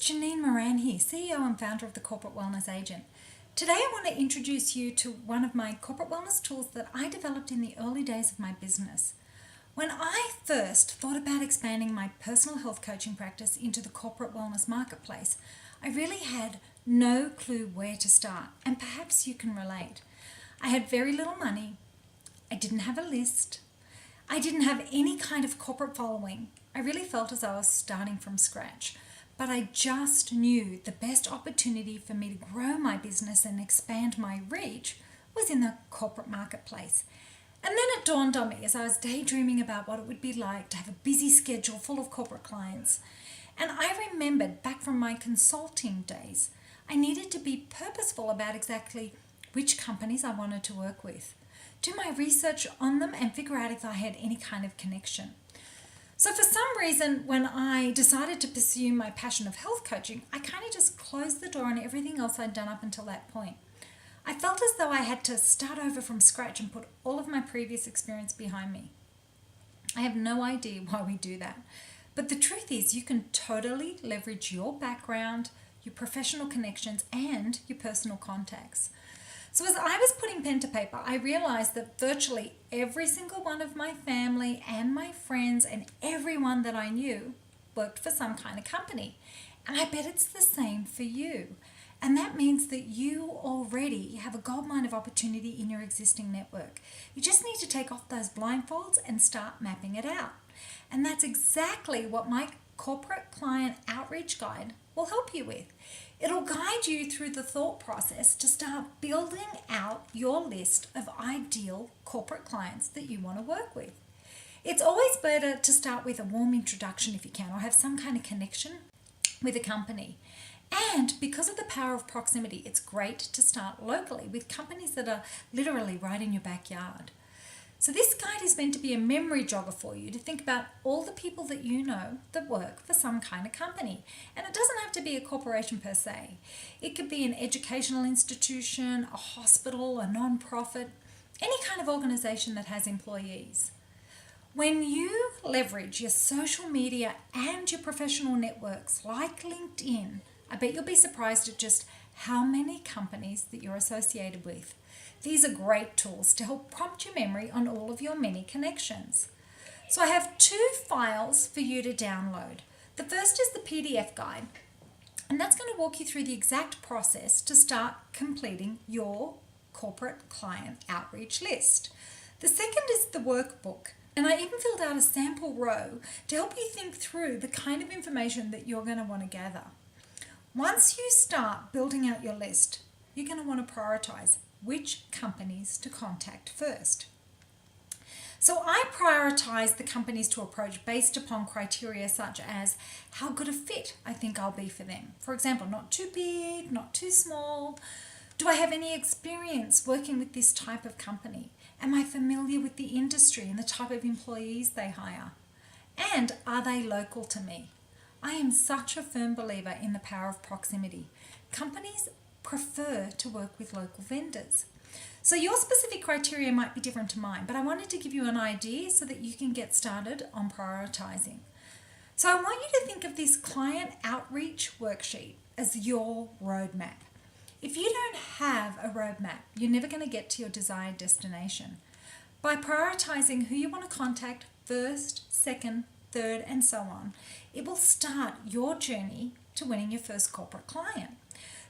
Janine Moran here, CEO and founder of the Corporate Wellness Agent. Today I want to introduce you to one of my corporate wellness tools that I developed in the early days of my business. When I first thought about expanding my personal health coaching practice into the corporate wellness marketplace, I really had no clue where to start, and perhaps you can relate. I had very little money, I didn't have a list, I didn't have any kind of corporate following. I really felt as though I was starting from scratch. But I just knew the best opportunity for me to grow my business and expand my reach was in the corporate marketplace. And then it dawned on me as I was daydreaming about what it would be like to have a busy schedule full of corporate clients. And I remembered back from my consulting days, I needed to be purposeful about exactly which companies I wanted to work with, do my research on them and figure out if I had any kind of connection. So for some reason, when I decided to pursue my passion of health coaching, I kind of just closed the door on everything else I'd done up until that point. I felt as though I had to start over from scratch and put all of my previous experience behind me. I have no idea why we do that. But the truth is, you can totally leverage your background, your professional connections, and your personal contacts. So as I was putting pen to paper, I realized that virtually every single one of my family and my friends and everyone that I knew worked for some kind of company. And I bet it's the same for you. And that means that you already have a goldmine of opportunity in your existing network. You just need to take off those blindfolds and start mapping it out. And that's exactly what my corporate client outreach guide will help you with. It'll guide you through the thought process to start building out your list of ideal corporate clients that you want to work with. It's always better to start with a warm introduction if you can, or have some kind of connection with a company. And because of the power of proximity, it's great to start locally with companies that are literally right in your backyard. So this guide is meant to be a memory jogger for you to think about all the people that you know that work for some kind of company. And it doesn't have to be a corporation per se. It could be an educational institution, a hospital, a non-profit, any kind of organization that has employees. When you leverage your social media and your professional networks like LinkedIn, I bet you'll be surprised at just how many companies that you're associated with. These are great tools to help prompt your memory on all of your many connections. So I have 2 files for you to download. The first is the PDF guide, and that's going to walk you through the exact process to start completing your corporate client outreach list. The second is the workbook, and I even filled out a sample row to help you think through the kind of information that you're going to want to gather. Once you start building out your list, you're going to want to prioritize which companies to contact first. So I prioritize the companies to approach based upon criteria such as how good a fit I think I'll be for them. For example, not too big, not too small. Do I have any experience working with this type of company? Am I familiar with the industry and the type of employees they hire? And are they local to me? I am such a firm believer in the power of proximity. Companies prefer to work with local vendors. So your specific criteria might be different to mine, but I wanted to give you an idea so that you can get started on prioritizing. So I want you to think of this client outreach worksheet as your roadmap. If you don't have a roadmap, you're never going to get to your desired destination. By prioritizing who you want to contact first, second, third, and so on, it will start your journey to winning your first corporate client.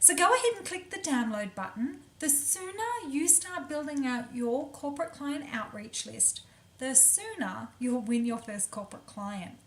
So go ahead and click the download button. The sooner you start building out your corporate client outreach list, the sooner you'll win your first corporate client.